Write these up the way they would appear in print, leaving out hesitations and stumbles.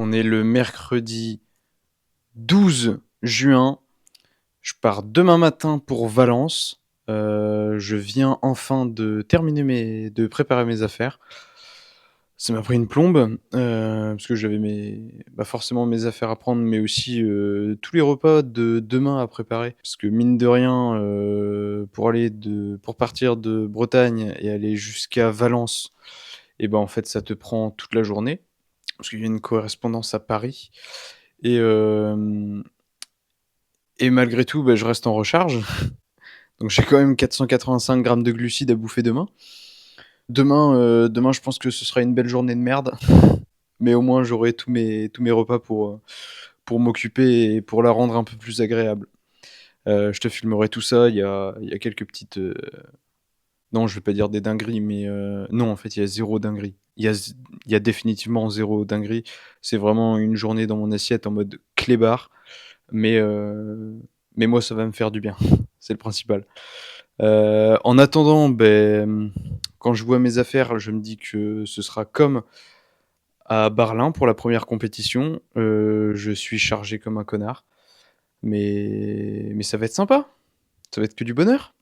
On est le mercredi 12 juin. Je pars demain matin pour Valence. Je viens enfin de préparer mes affaires. Ça m'a pris une plombe parce que j'avais forcément mes affaires à prendre, mais aussi tous les repas de demain à préparer. Parce que mine de rien, pour partir de Bretagne et aller jusqu'à Valence, et ben en fait ça te prend toute la journée parce qu'il y a une correspondance à Paris. Et, euh, et malgré tout, je reste en recharge. Donc j'ai quand même 485 grammes de glucides à bouffer demain. Demain, je pense que ce sera une belle journée de merde. Mais au moins, j'aurai tous mes repas pour m'occuper et pour la rendre un peu plus agréable. Je te filmerai tout ça. Il y a quelques petites. Non, je vais pas dire des dingueries, mais non, en fait, il y a zéro dinguerie. Il y a définitivement zéro dinguerie. C'est vraiment une journée dans mon assiette en mode clébard. Mais, euh, mais moi, ça va me faire du bien. C'est le principal. En attendant, quand je vois mes affaires, je me dis que ce sera comme à Berlin pour la première compétition. Je suis chargé comme un connard. Mais ça va être sympa. Ça va être que du bonheur.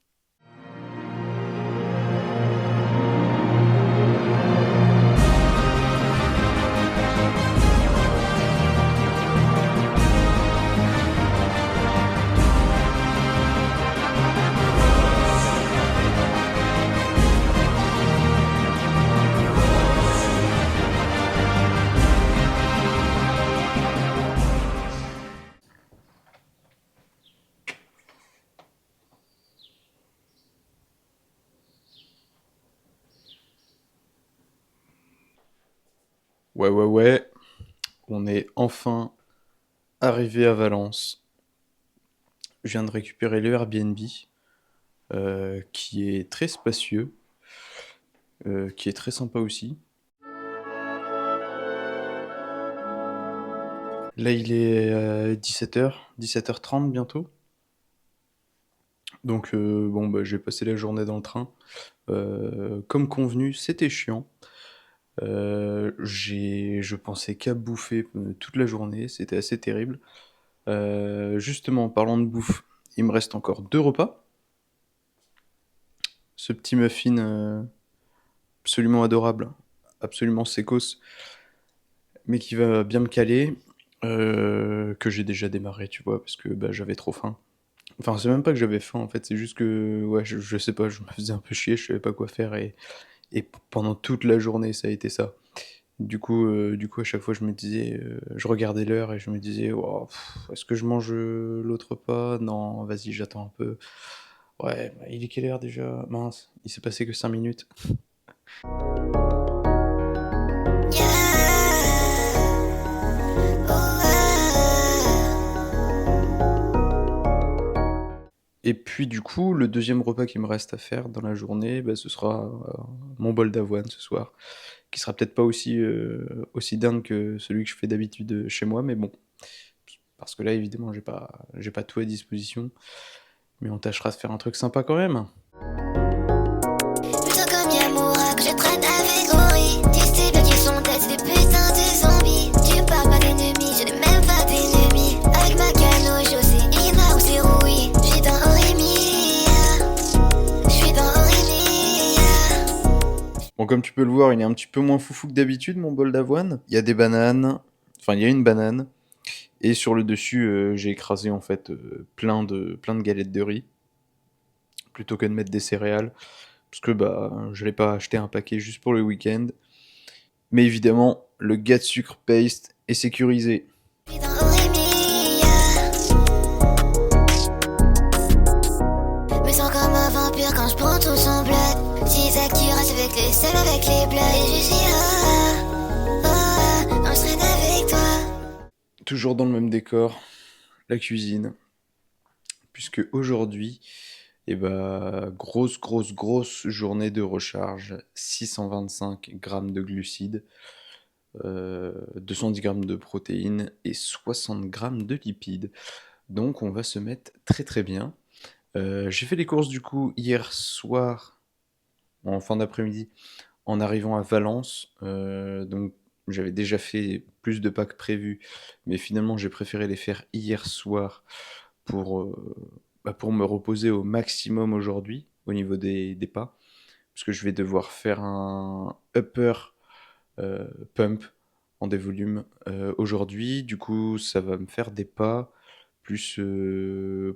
Ouais, ouais, ouais. On est enfin arrivé à Valence. Je viens de récupérer le Airbnb, qui est très spacieux, qui est très sympa aussi. Là, il est 17h, 17h30 bientôt. Donc, bon, j'ai passé la journée dans le train. Comme convenu, c'était chiant. Je pensais qu'à bouffer toute la journée, c'était assez terrible. Justement, en parlant de bouffe, il me reste encore deux repas. Ce petit muffin absolument adorable, absolument sécos, mais qui va bien me caler, que j'ai déjà démarré, tu vois, parce que j'avais trop faim. Enfin, c'est même pas que j'avais faim, en fait, c'est juste que, ouais, je sais pas, je me faisais un peu chier, je savais pas quoi faire, et pendant toute la journée, ça a été ça. Du coup, à chaque fois, je regardais l'heure et je me disais, oh, est-ce que je mange l'autre repas? Non, vas-y, j'attends un peu. Ouais, il est quelle heure déjà? Mince, il s'est passé que 5 minutes. Et puis, du coup, le deuxième repas qui me reste à faire dans la journée, ce sera mon bol d'avoine ce soir, qui sera peut-être pas aussi dingue que celui que je fais d'habitude chez moi, mais bon, parce que là, évidemment, j'ai pas tout à disposition, mais on tâchera de faire un truc sympa quand même. Plutôt comme Yamura que je traite avec Ori. Tu sais bien qu'ils sont têtes, c'est des putains de zombies. Tu me parles pas d'ennemis, je n'ai même pas d'ennemis. Avec ma cano, je sais Ina ou c'est Rui. J'suis dans Oremia, j'suis dans Oremia. Bon, comme tu peux le voir, il est un petit peu moins foufou que d'habitude, mon bol d'avoine. Il y a des bananes, enfin, il y a une banane, et sur le dessus, j'ai écrasé en fait plein de galettes de riz, plutôt que de mettre des céréales, parce que je n'allais pas acheter un paquet juste pour le week-end. Mais évidemment, le gâte sucre paste est sécurisé. J'suis dans Oremia. Me sens comme un vampire quand j'prends tout son blood. Zigzag qui reste avec les seuls avec les bloods. Et je suis quand je traîne avec toi. Toujours dans le même décor, la cuisine, puisque aujourd'hui, grosse, grosse, grosse journée de recharge, 625 grammes de glucides, 210 grammes de protéines et 60 grammes de lipides. Donc on va se mettre très très bien. J'ai fait les courses du coup hier soir, en fin d'après-midi, en arrivant à Valence. Donc J'avais déjà fait plus de pas que prévu, mais finalement j'ai préféré les faire hier soir pour, pour me reposer au maximum aujourd'hui au niveau des pas. Parce que je vais devoir faire un upper pump en des volumes aujourd'hui. Du coup, ça va me faire des pas. Plus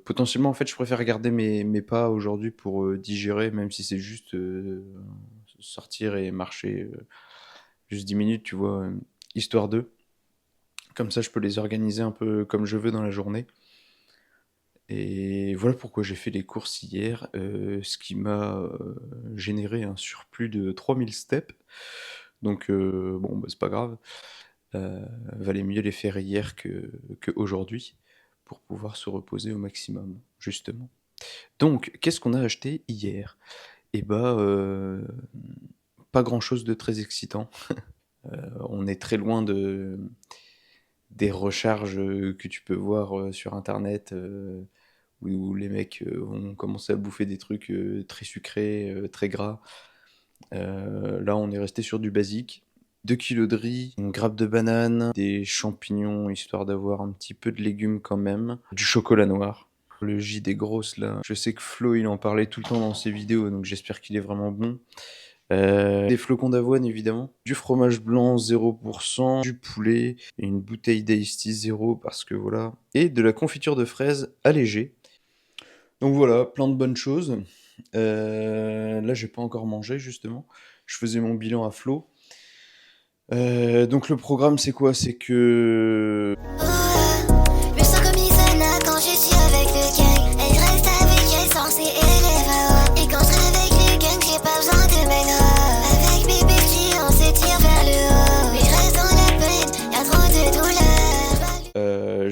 potentiellement, en fait, je préfère garder mes pas aujourd'hui pour digérer, même si c'est juste sortir et marcher juste 10 minutes, tu vois, histoire d'eux. Comme ça, je peux les organiser un peu comme je veux dans la journée. Et voilà pourquoi j'ai fait les courses hier, ce qui m'a généré un surplus de 3000 steps. Donc bon, bah, c'est pas grave. Valait mieux les faire hier que aujourd'hui pour pouvoir se reposer au maximum, justement. Donc, qu'est-ce qu'on a acheté hier? Eh bah, pas grand-chose de très excitant. On est très loin des recharges que tu peux voir sur internet où les mecs vont commencer à bouffer des trucs très sucrés, très gras. Là, on est resté sur du basique. 2 kilos de riz, une grappe de banane, des champignons, histoire d'avoir un petit peu de légumes quand même, du chocolat noir. Le J des grosses là, je sais que Flo il en parlait tout le temps dans ses vidéos, donc j'espère qu'il est vraiment bon. Des flocons d'avoine évidemment, du fromage blanc 0%, du poulet, et une bouteille d'Ice Tea 0 parce que voilà, et de la confiture de fraises allégée. Donc voilà, plein de bonnes choses. Là, j'ai pas encore mangé justement. Je faisais mon bilan à flot. Donc le programme, c'est quoi? C'est que Je me sens comme Isana quand je suis avec le gang. Elle reste avec elle sans ses élèves. Et quand je serai avec le gang, j'ai pas besoin de mes draps. Avec mes petits, on se tire vers le haut. Mais je reste dans la peine, y'a trop de douleur.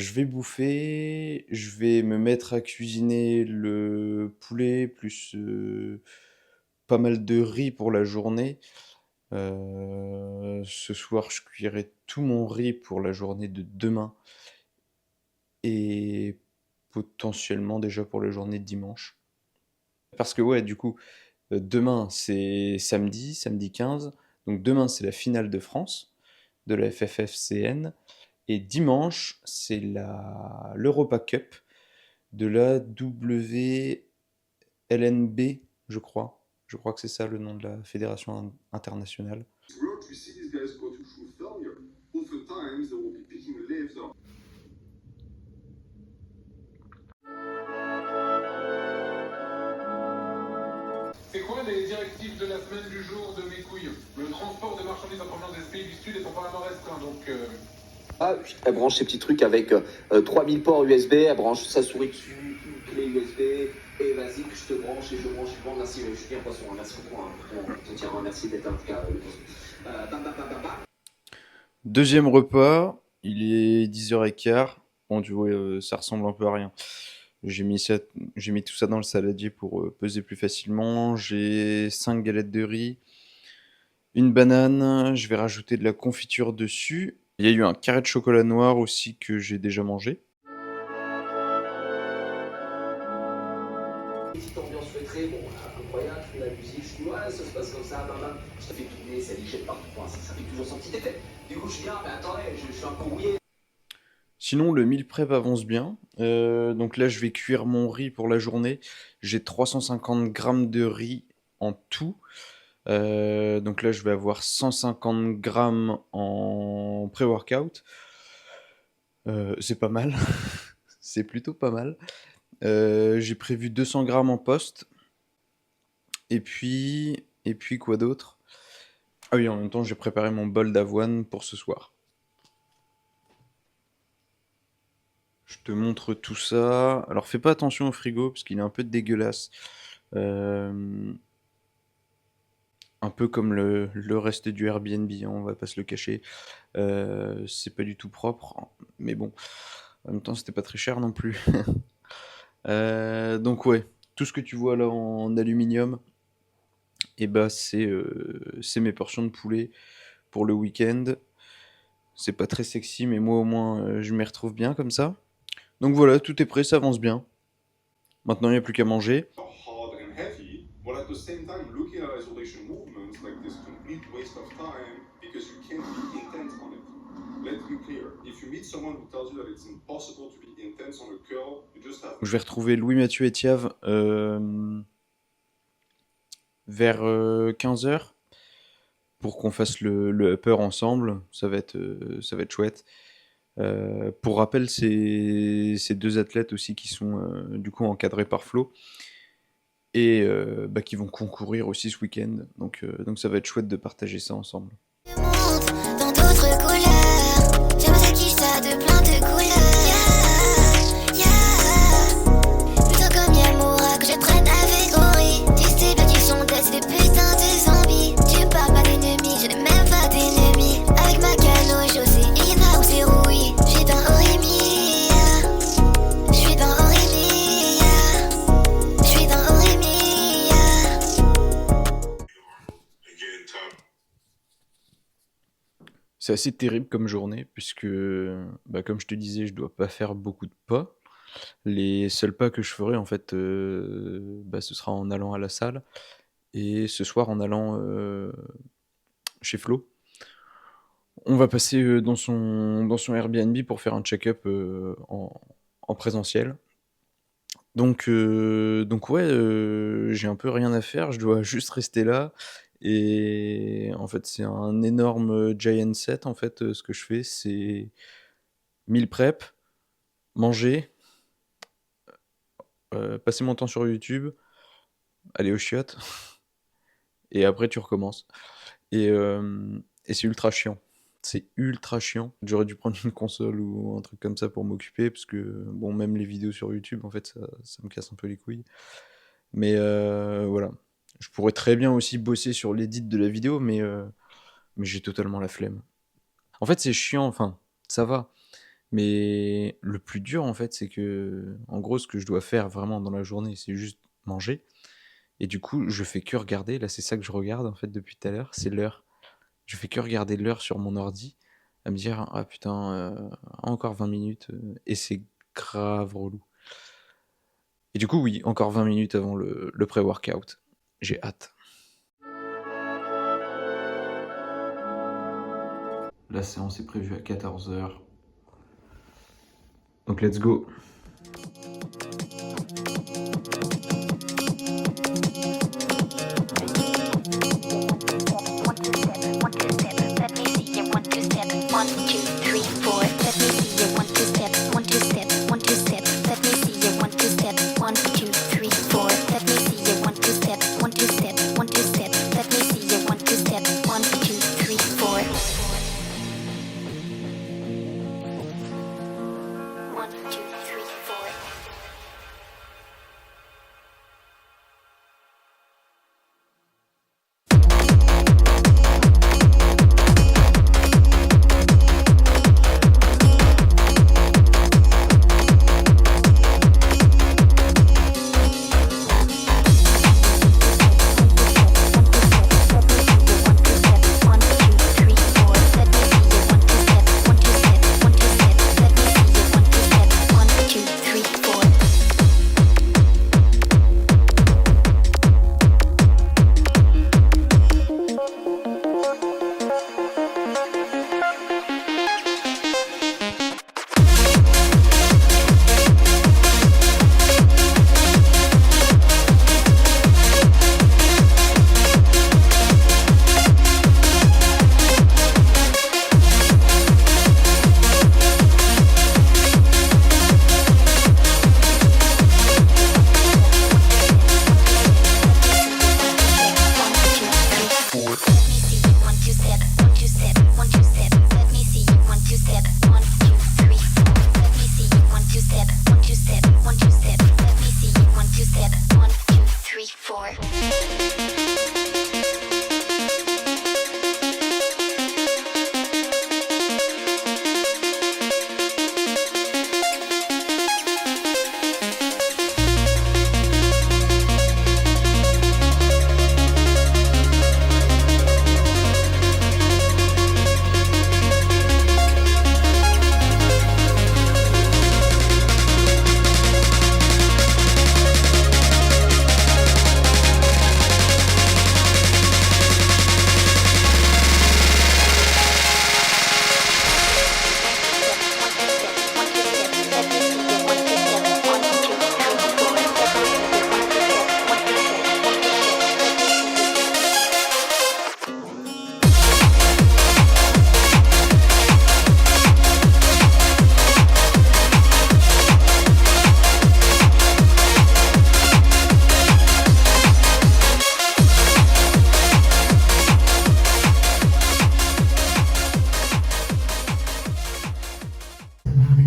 je vais bouffer, je vais me mettre à cuisiner le poulet plus pas mal de riz pour la journée. Ce soir, je cuirai tout mon riz pour la journée de demain et potentiellement déjà pour la journée de dimanche. Parce que ouais, du coup, demain c'est samedi 15, donc demain c'est la finale de France de la FFFCN et dimanche c'est l'Europa Cup de la WLNB, je crois. Je crois que c'est ça le nom de la fédération internationale. C'est quoi les directives de la semaine du jour de mes couilles? Le transport de marchandises en provenance des pays du Sud est apparemment restreint, donc... Ah, elle branche ses petits trucs avec 3000 ports USB, elle branche sa souris dessus, une clé USB, et vas-y que je te branche et je branche. Bon, merci, je suis bien poisson, merci beaucoup. On te tient, merci d'être un cas. Deuxième repas, il est 10h15. Bon, tu vois, ça ressemble un peu à rien. J'ai mis tout ça dans le saladier pour peser plus facilement. J'ai 5 galettes de riz, une banane, je vais rajouter de la confiture dessus. Il y a eu un carré de chocolat noir aussi que j'ai déjà mangé. Petite ambiance feutrée, bon, incroyable, je fais la musique, je dis ouais, ça se passe comme ça, bam, ça fait tourner, ça liche partout, ça fait toujours son petit effet. Du coup, je dis, ah, mais attendez, je suis un peu rouillé. Sinon, le meal prep avance bien. Donc là, je vais cuire mon riz pour la journée. J'ai 350 grammes de riz en tout. Donc là, je vais avoir 150 grammes en pré-workout. C'est pas mal. C'est plutôt pas mal. J'ai prévu 200 grammes en post. Et puis quoi d'autre? Ah oui, en même temps, j'ai préparé mon bol d'avoine pour ce soir. Je te montre tout ça. Alors, fais pas attention au frigo parce qu'il est un peu dégueulasse. Un peu comme le reste du Airbnb, hein, on va pas se le cacher. C'est pas du tout propre, mais bon, en même temps, c'était pas très cher non plus. Donc ouais, tout ce que tu vois là en aluminium, et bah c'est mes portions de poulet pour le week-end. C'est pas très sexy, mais moi au moins je m'y retrouve bien comme ça. Donc voilà, tout est prêt, ça avance bien. Maintenant, il n'y a plus qu'à manger. Hard and heavy, while at the same time looking at isolation movements like this complete waste of time because you can't be intense on it. Let's be clear. If you meet someone who tells you that it's impossible to be intense on a curl, you just have. Je vais retrouver Louis-Mathieu Etiave vers 15h pour qu'on fasse le upper ensemble. Ça va être chouette. Pour rappel, c'est deux athlètes aussi qui sont du coup encadrés par Flo et qui vont concourir aussi ce week-end. Donc ça va être chouette de partager ça ensemble. Dans d'autres couleurs, j'aime ça qui ça de plein de couleurs. Plutôt comme Yamura que je traite avec Ori. Tu sais bien qu'ils sont dead, c'est des putains de zombies. Tu me parles pas d'ennemis, je n'ai même pas d'ennemis. Avec ma cano, je sais Ina ou c'est Rui. J'suis dans Orimi, j'suis dans Orimi, j'suis dans Orimi. C'est assez terrible comme journée puisque, comme je te disais, je dois pas faire beaucoup de pas. Les seuls pas que je ferai en fait, ce sera en allant à la salle et ce soir en allant chez Flo. On va passer dans son Airbnb pour faire un check-up en présentiel. Donc ouais, j'ai un peu rien à faire, je dois juste rester là. Et en fait, c'est un énorme giant set. En fait, ce que je fais, c'est meal prep, manger, passer mon temps sur YouTube, aller aux chiottes, et après tu recommences. Et c'est ultra chiant. C'est ultra chiant. J'aurais dû prendre une console ou un truc comme ça pour m'occuper, parce que bon, même les vidéos sur YouTube, en fait, ça me casse un peu les couilles. Mais voilà. Je pourrais très bien aussi bosser sur l'édit de la vidéo, mais j'ai totalement la flemme. En fait, c'est chiant, enfin, ça va. Mais le plus dur, en fait, c'est que, en gros, ce que je dois faire vraiment dans la journée, c'est juste manger. Et du coup, je fais que regarder. Là, c'est ça que je regarde, en fait, depuis tout à l'heure. C'est l'heure. Je fais que regarder l'heure sur mon ordi, à me dire, ah putain, encore 20 minutes. Et c'est grave relou. Et du coup, oui, encore 20 minutes avant le pré-workout. J'ai hâte. La séance est prévue à 14h. Donc let's go.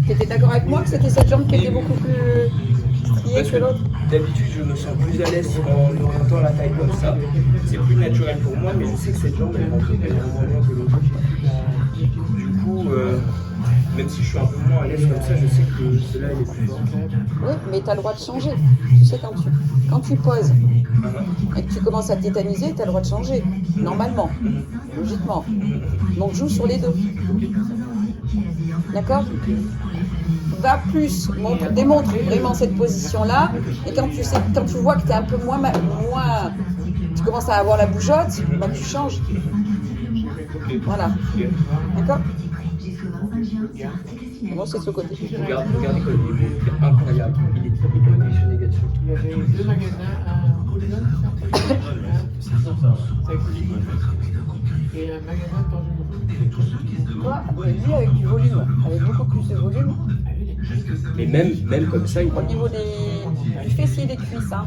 T'étais d'accord avec moi que c'était cette jambe qui était beaucoup plus striée Parce que l'autre? d'habitude, je me sens plus à l'aise en orientant la taille comme ça. C'est plus naturel pour moi, mais je sais que cette jambe, elle rentre vraiment moins que l'autre. Du coup, même si je suis un peu moins à l'aise comme ça, je sais que celle-là, elle est plus forte. Oui, mais tu as le droit de changer. Tu sais, quand tu poses et que tu commences à tétaniser, tu as le droit de changer. Normalement, logiquement. Donc joue sur les deux. D'accord? Va plus, démontre vraiment cette position-là. Et quand tu vois que tu es un peu moins, tu commences à avoir la bougeotte, bah tu changes. Voilà. D'accord? Moi, c'est de ce côté. Regardez comme il est incroyable. Il est positionné négatif. Il y avait 2 magasins, un Golden, et un magasin Tangerine. Toi, lui avec du volume, avec beaucoup plus de volume. Mais même comme ça, il Au niveau du fessier et des cuisses, hein.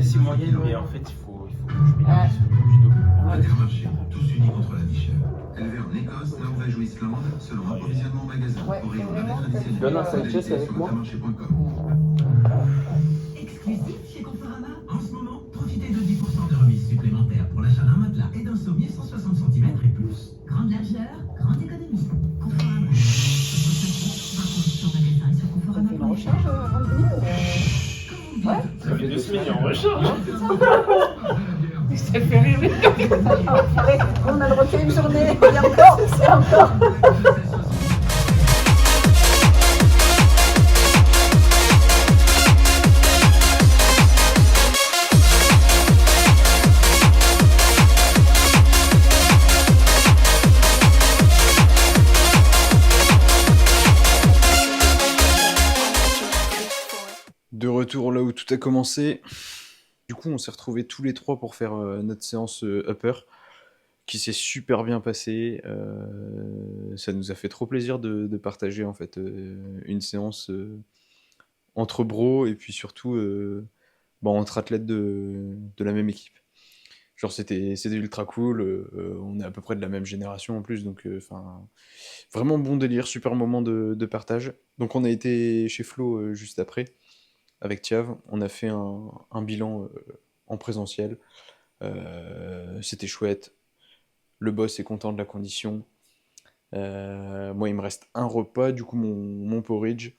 C'est moyenne, mais en fait, il faut que je m'énerve sur le judo. Intermarché, tous unis contre la nicheur. Élevé en Écosse, Norvège ou Islande, selon approvisionnement magasin. Ouais, Pour c'est vraiment réserver Bernard Sanchez avec moi. Exclusif chez Conforama. En ce moment, profitez de 10% de remise supplémentaire pour l'achat d'un matelas et d'un sommier 160 cm et plus. Grande largeur, grande économie. Conforama. Sur magasin et sur Ça Conforama. fait une recharge avant de venir Ouais. Ça fait 2 semaines en recharge. Ça fait rire. Allez, on a le refait une journée, et encore, c'est encore. De retour là où tout a commencé. Du coup, on s'est retrouvés tous les trois pour faire notre séance upper, qui s'est super bien passée. Ça nous a fait trop plaisir de partager en fait une séance entre bros et puis surtout entre athlètes de la même équipe. Genre c'était ultra cool. On est à peu près de la même génération en plus, donc vraiment bon délire, super moment de partage. Donc on a été chez Flo juste après avec Thiav, on a fait un bilan en présentiel. C'était chouette. Le boss est content de la condition. Moi, il me reste un repas, du coup, mon porridge.